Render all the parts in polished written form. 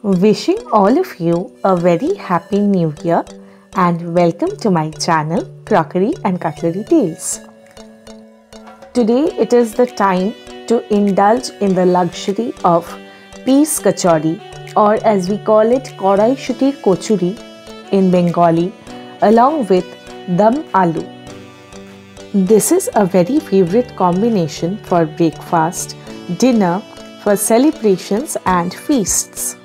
Wishing all of you a very happy new year and welcome to my channel Crockery and Cutlery Tales. Today it is the time to indulge in the luxury of peas kachori, or as we call it korai shutir kochuri in Bengali, along with dum aloo. This is a very favorite combination for breakfast, dinner, for celebrations and feasts.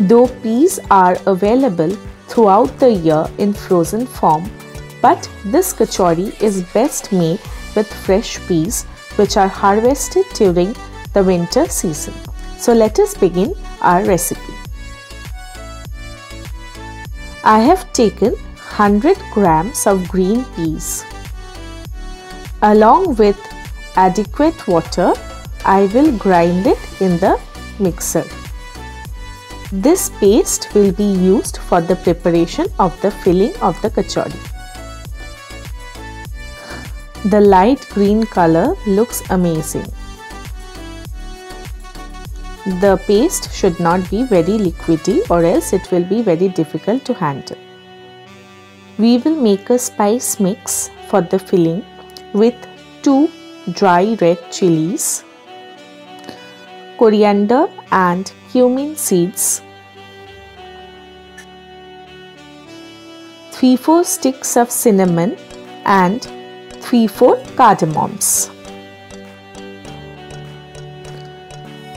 Though peas are available throughout the year in frozen form, but this kachori is best made with fresh peas which are harvested during the winter season. So let us begin our recipe. I have taken 100 grams of green peas. Along with adequate water, I will grind it in the mixer. This paste will be used for the preparation of the filling of the kachori. The light green color looks amazing. The paste should not be very liquidy or else it will be very difficult to handle. We will make a spice mix for the filling with 2 dry red chilies, coriander and cumin seeds, 3-4 sticks of cinnamon and 3-4 cardamoms,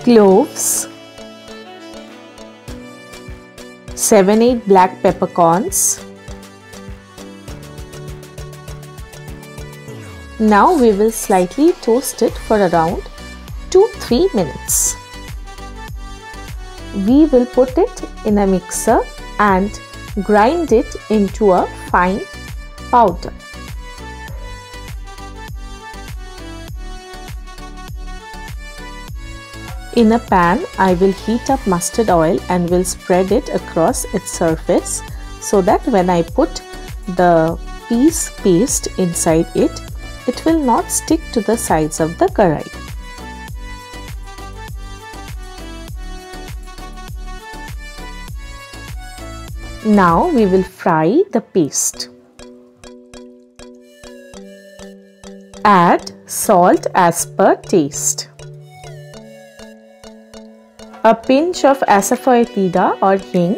cloves, 7-8 black peppercorns. Now we will slightly toast it for around 2-3 minutes. We will put it in a mixer and grind it into a fine powder. In a pan, I will heat up mustard oil and will spread it across its surface so that when I put the peas paste inside it, it will not stick to the sides of the karai. Now we will fry the paste. Add salt as per taste. A pinch of asafoetida or hing,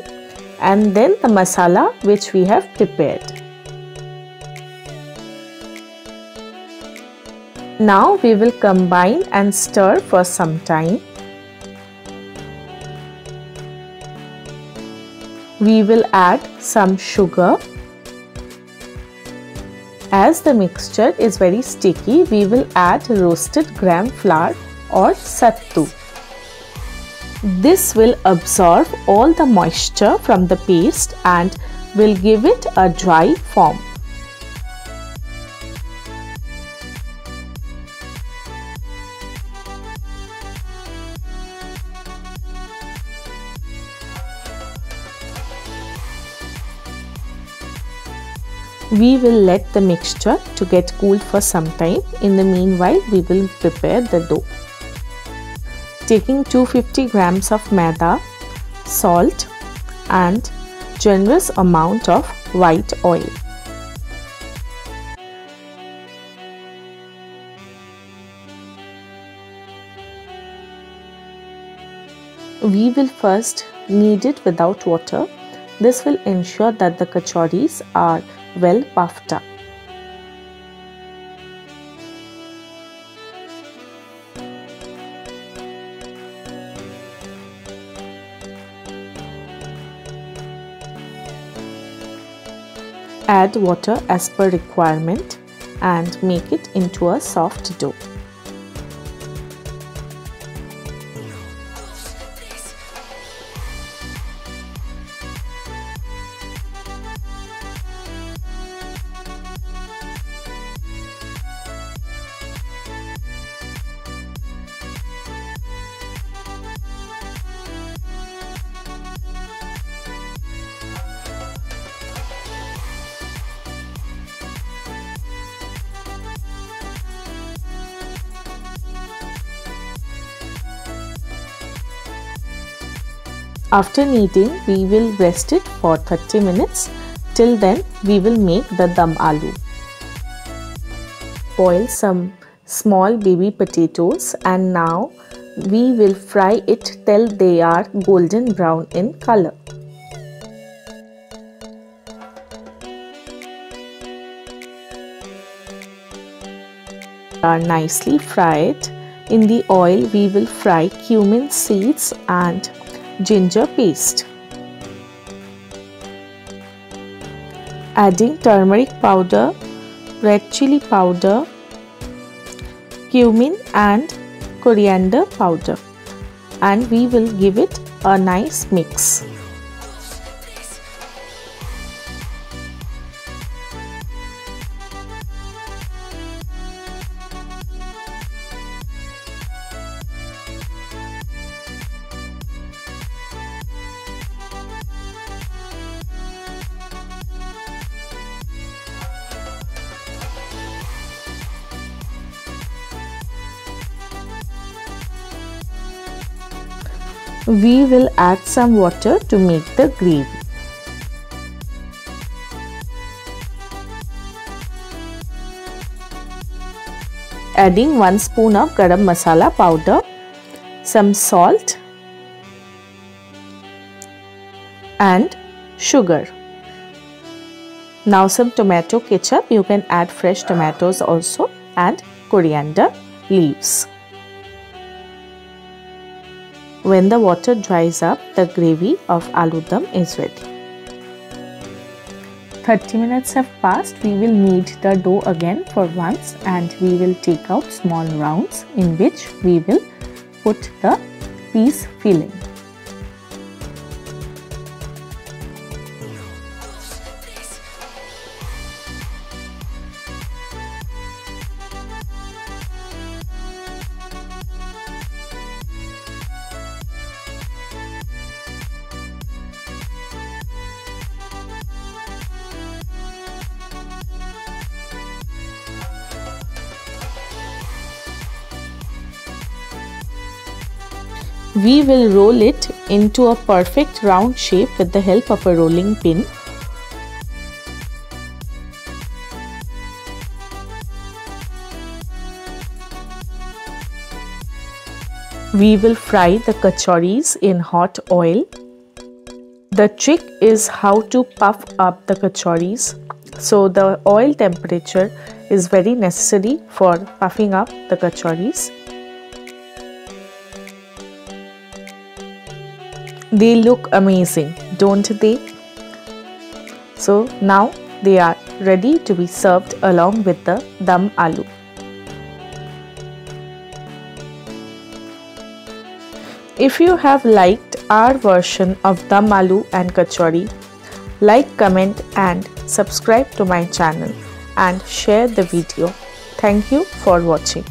and then the masala which we have prepared. Now we will combine and stir for some time. We will add some sugar. As the mixture is very sticky, we will add roasted gram flour or sattu. This will absorb all the moisture from the paste and will give it a dry form. We will let the mixture to get cool for some time. In the meanwhile, we will prepare the dough. Taking 250 grams of maida, salt and generous amount of white oil. We will first knead it without water. This will ensure that the kachoris are well puffed up. Add water as per requirement and make it into a soft dough. After kneading, we will rest it for 30 minutes. Till then, we will make the dum aloo. Boil some small baby potatoes and now we will fry it till they are golden brown in color. Are nicely fried. In the oil, we will fry cumin seeds and ginger paste. Adding turmeric powder, red chili powder, cumin and coriander powder, and we will give it a nice mix. We will add some water to make the gravy. Adding 1 spoon of garam masala powder, some salt and sugar. Now some tomato ketchup. You can add fresh tomatoes also and coriander leaves. When the water dries up, the gravy of aloo dum is ready. 30 minutes have passed. We will knead the dough again for once and we will take out small rounds in which we will put the peas filling. We will roll it into a perfect round shape with the help of a rolling pin. We will fry the kachoris in hot oil. The trick is how to puff up the kachoris. So the oil temperature is very necessary for puffing up the kachoris. They look amazing, don't they? So now they are ready to be served along with the dum aloo. If you have liked our version of dum aloo and kachori, like, comment and subscribe to my channel and share the video. Thank you for watching.